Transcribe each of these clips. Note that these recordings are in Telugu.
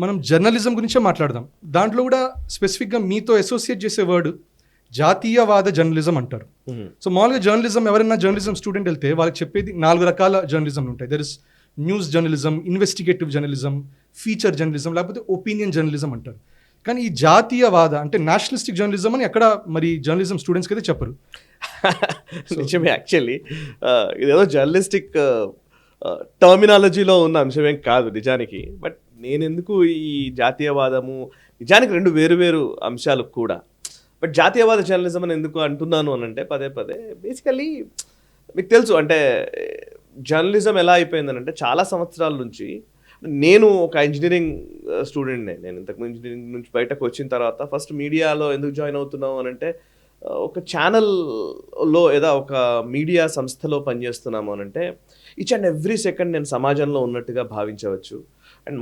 మనం జర్నలిజం గురించే మాట్లాడదాం. దాంట్లో కూడా స్పెసిఫిక్గా మీతో అసోసియేట్ చేసే వర్డ్ జాతీయవాద జర్నలిజం అంటారు. సో మామూలుగా జర్నలిజం, ఎవరైనా జర్నలిజం స్టూడెంట్ వెళ్తే వాళ్ళకి చెప్పేది 4 రకాల జర్నలిజం ఉంటాయి. There is news journalism, investigative journalism, feature journalism, లేకపోతే ఒపీనియన్ జర్నలిజం అంటారు. కానీ ఈ జాతీయవాద అంటే నేషనలిస్టిక్ జర్నలిజం అని ఎక్కడ మరి జర్నలిజం స్టూడెంట్స్కి అయితే చెప్పరు. నిజమే. యాక్చువల్లీ ఇదేదో జర్నలిస్టిక్ టర్మినాలజీలో ఉన్న అంశమేం కాదు నిజానికి. బట్ నేను ఎందుకు ఈ జాతీయవాదము, నిజానికి 2 వేరు అంశాలు కూడా. బట్ జాతీయవాద జర్నలిజం అని ఎందుకు అంటున్నాను అని అంటే పదే బేసికల్లీ మీకు తెలుసు అంటే జర్నలిజం ఎలా అయిపోయిందనంటే చాలా సంవత్సరాల నుంచి, నేను ఒక ఇంజనీరింగ్ స్టూడెంట్నే. నేను ఇంతకుముందు ఇంజనీరింగ్ నుంచి బయటకు వచ్చిన తర్వాత ఫస్ట్ మీడియాలో ఎందుకు జాయిన్ అవుతున్నావు అని అంటే ఒక ఛానల్లో ఏదో ఒక మీడియా సంస్థలో పనిచేస్తున్నాము అని అంటే ఈచ్ అండ్ ఎవ్రీ సెకండ్ నేను సమాజంలో ఉన్నట్టుగా భావించవచ్చు. అండ్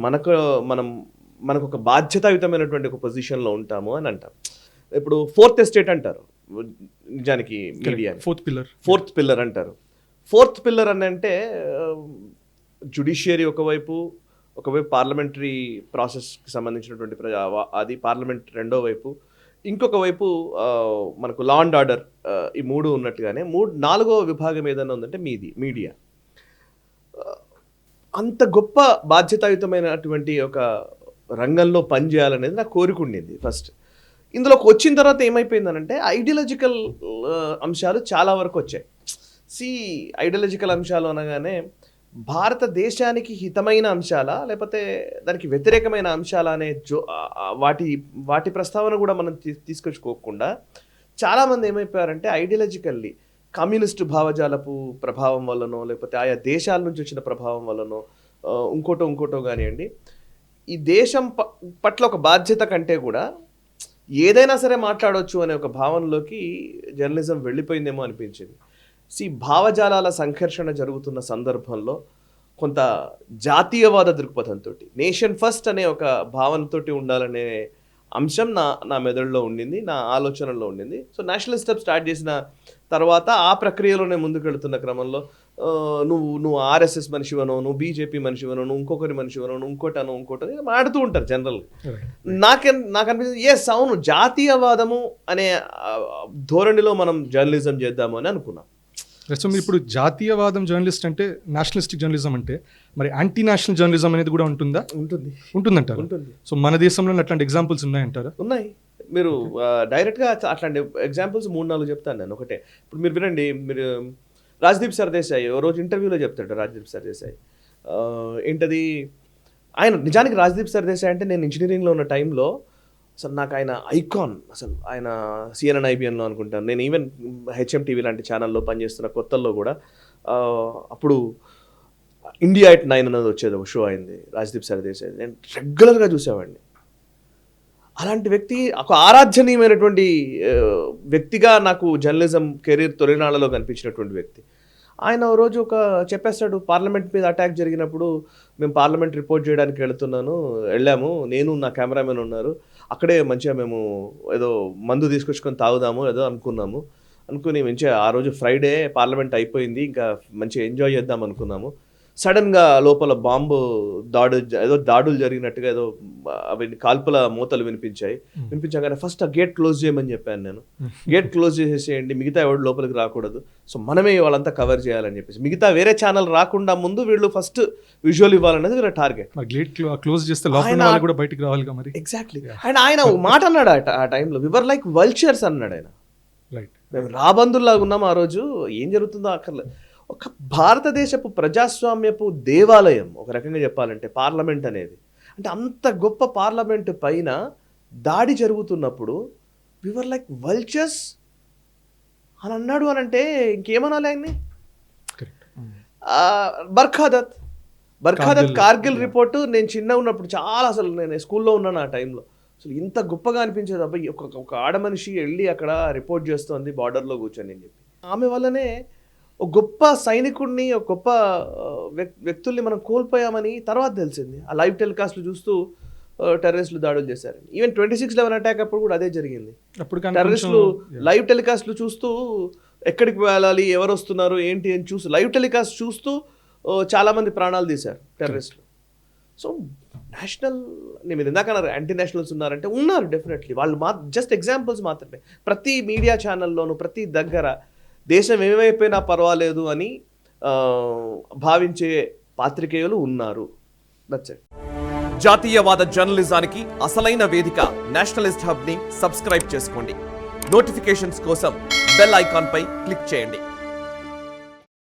మనకు ఒక బాధ్యతాయుతమైనటువంటి ఒక పొజిషన్లో ఉంటాము అని అంటాం. ఇప్పుడు 4th ఎస్టేట్ అంటారు నిజానికి మీడియా, ఫోర్త్ పిల్లర్ అంటారు. 4th పిల్లర్ అని అంటే జుడిషియరీ ఒకవైపు పార్లమెంటరీ ప్రాసెస్కి సంబంధించినటువంటి అది పార్లమెంట్ రెండో వైపు, ఇంకొక వైపు మనకు లా అండ్ ఆర్డర్, ఈ 3 ఉన్నట్టుగానే 4వ విభాగం ఏదైనా ఉందంటే మీడియా. అంత గొప్ప బాధ్యతాయుతమైనటువంటి ఒక రంగంలో పనిచేయాలనేది నాకు కోరిక ఉండింది ఫస్ట్. ఇందులోకి వచ్చిన తర్వాత ఏమైపోయిందనంటే ఐడియాలజికల్ అంశాలు చాలా వరకు వచ్చాయి. ఐడియాలజికల్ అంశాలు అనగానే భారతదేశానికి హితమైన అంశాలా లేకపోతే దానికి వ్యతిరేకమైన అంశాలా అనే వాటి ప్రస్తావన కూడా మనం తీసుకొచ్చుకోకుండా చాలామంది ఏమైపోయారంటే ఐడియాలజికల్లీ కమ్యూనిస్టు భావజాలపు ప్రభావం వల్లనో లేకపోతే ఆయా దేశాల నుంచి వచ్చిన ప్రభావం వల్లనో ఇంకోటో కానివ్వండి, ఈ దేశం పట్ల ఒక బాధ్యత కంటే కూడా ఏదైనా సరే మాట్లాడవచ్చు అనే ఒక భావనలోకి జర్నలిజం వెళ్ళిపోయిందేమో అనిపించింది. భావజాలాల సంఘర్షణ జరుగుతున్న సందర్భంలో కొంత జాతీయవాద దృక్పథంతో, నేషన్ ఫస్ట్ అనే ఒక భావనతోటి ఉండాలనే అంశం నా మెదడులో ఉండింది, నా ఆలోచనలో ఉండింది. సో నేషనల్ స్టెప్ స్టార్ట్ చేసిన తర్వాత ఆ ప్రక్రియలోనే ముందుకు వెళుతున్న క్రమంలో నువ్వు ఆర్ఎస్ఎస్ మనిషివనో, నువ్వు బీజేపీ మనిషివనో, నువ్వు ఇంకొకరి మనిషివనో, నువ్వు ఇంకోటి మాడుతూ ఉంటారు జనరల్గా. నాకు అనిపిస్తుంది ఎస్ అవును, జాతీయవాదము అనే ధోరణిలో మనం జర్నలిజం చేద్దాము అని అనుకున్నాం. సో మీరు ఇప్పుడు జాతీయవాదం జర్నలిస్ట్ అంటే నేషనలిస్టిక్ జర్నలిజం అంటే మరి యాంటీ నేషనల్ జర్నలిజం అనేది కూడా ఉంటుందా? ఉంటుందంటారు. సో మన దేశంలో అట్లాంటి ఎగ్జాంపుల్స్ ఉన్నాయంటారా? ఉన్నాయి. మీరు డైరెక్ట్గా అట్లాంటి ఎగ్జాంపుల్స్ 3-4 చెప్తాను నేను. ఒకటే ఇప్పుడు మీరు వినండి, మీరు రాజ్దీప్ సర్దేశాయి ఓ రోజు ఇంటర్వ్యూలో చెప్తాడు. రాజ్దీప్ సర్దేశాయి ఏంటది, ఆయన నిజానికి రాజ్దీప్ సర్దేశాయి అంటే నేను ఇంజనీరింగ్లో ఉన్న టైంలో అసలు నాకు ఆయన ఐకాన్, అసలు ఆయన CNN IBNలో అనుకుంటాను, నేను ఈవెన్ HMTV లాంటి ఛానల్లో పనిచేస్తున్న కొత్తల్లో కూడా అప్పుడు ఇండియా ఎట్ 9 అనేది వచ్చేది, ఒక షో అయింది రాజ్దీప్ సర్దేశాయి. నేను రెగ్యులర్గా చూసేవాడిని. అలాంటి వ్యక్తి ఒక ఆరాధ్యనీయమైనటువంటి వ్యక్తిగా నాకు జర్నలిజం కెరీర్ తొలినాళ్లలో కనిపించినటువంటి వ్యక్తి. ఆయన ఓ రోజు చెప్పేస్తాడు, పార్లమెంట్ మీద అటాక్ జరిగినప్పుడు మేము పార్లమెంట్ రిపోర్ట్ చేయడానికి వెళ్ళాము, నేను నా కెమెరామెన్ ఉన్నారు, అక్కడే మంచిగా మేము ఏదో మందు తీసుకొచ్చుకొని తాగుదాము ఏదో అనుకుని మంచిగా ఆ రోజు ఫ్రైడే పార్లమెంట్ అయిపోయింది, ఇంకా మంచిగా ఎంజాయ్ చేద్దాం అనుకున్నాము. సడన్గా లోపల బాంబు దాడులు జరిగినట్టుగా ఏదో అవి కాల్పుల మూతలు వినిపించగానే ఫస్ట్ ఆ గేట్ క్లోజ్ చేయమని చెప్పాను నేను. గేట్ క్లోజ్ చేసేసేయండి, మిగతా ఎవరు లోపలికి రాకూడదు, సో మనమే వాళ్ళంతా కవర్ చేయాలని చెప్పేసి, మిగతా వేరే ఛానల్ రాకుండా ముందు వీళ్ళు ఫస్ట్ విజువల్ ఇవ్వాలనేది వీళ్ళ టార్గెట్. ఎగ్జాక్ట్లీ. అండ్ ఆయన మాట అన్నాడు ఆ టైంలో, వివర్ లైక్ వల్చర్స్ అన్నాడు ఆయన. మేము రాబందుల్లాగా ఉన్నాం ఆ రోజు, ఏం జరుగుతుందో అక్కర్లేదు. ఒక భారతదేశపు ప్రజాస్వామ్యపు దేవాలయం ఒక రకంగా చెప్పాలంటే పార్లమెంట్ అనేది, అంటే అంత గొప్ప పార్లమెంట్ పైన దాడి జరుగుతున్నప్పుడు వివర్ లైక్ వల్చర్స్ అని అన్నాడు అని అంటే ఇంకేమనాలి ఆయన్ని? బర్ఖాదత్ కార్గిల్ రిపోర్టు నేను చిన్న ఉన్నప్పుడు చాలా, అసలు నేను స్కూల్లో ఉన్నాను ఆ టైంలో, అసలు ఇంత గొప్పగా అనిపించేది. అబ్బాయి ఒక ఆడమనిషి వెళ్ళి అక్కడ రిపోర్ట్ చేస్తోంది బార్డర్లో కూర్చొని అని చెప్పి. ఆమె వల్లనే ఒక గొప్ప సైనికుడిని, ఒక గొప్ప వ్యక్తుల్ని మనం కోల్పోయామని తర్వాత తెలిసింది. ఆ లైవ్ టెలికాస్ట్లు చూస్తూ టెర్రరిస్టులు దాడులు చేశారు. ఈవెన్ 26/11 అటాక్ అప్పుడు కూడా అదే జరిగింది. టెర్రరిస్టులు లైవ్ టెలికాస్ట్లు చూస్తూ ఎక్కడికి వెళ్ళాలి, ఎవరు వస్తున్నారు ఏంటి అని లైవ్ టెలికాస్ట్ చూస్తూ చాలామంది ప్రాణాలు తీశారు టెర్రరిస్టులు. సో నేషనల్ మీరు ఇందాక అన్నారు యాంటీ నేషనల్స్ ఉన్నారంటే ఉన్నారు డెఫినెట్లీ. వాళ్ళు జస్ట్ ఎగ్జాంపుల్స్ మాత్రమే. ప్రతి మీడియా ఛానల్లోనూ ప్రతి దగ్గర దేశం ఏమైపోయినా పర్వాలేదు అని భావించే పాత్రికేయులు ఉన్నారు. That's it. జాతీయవాద జర్నలిజానికి అసలైన వేదిక నేషనలిస్ట్ హబ్ ని సబ్స్క్రైబ్ చేసుకోండి. నోటిఫికేషన్స్ కోసం బెల్ ఐకాన్ పై క్లిక్ చేయండి.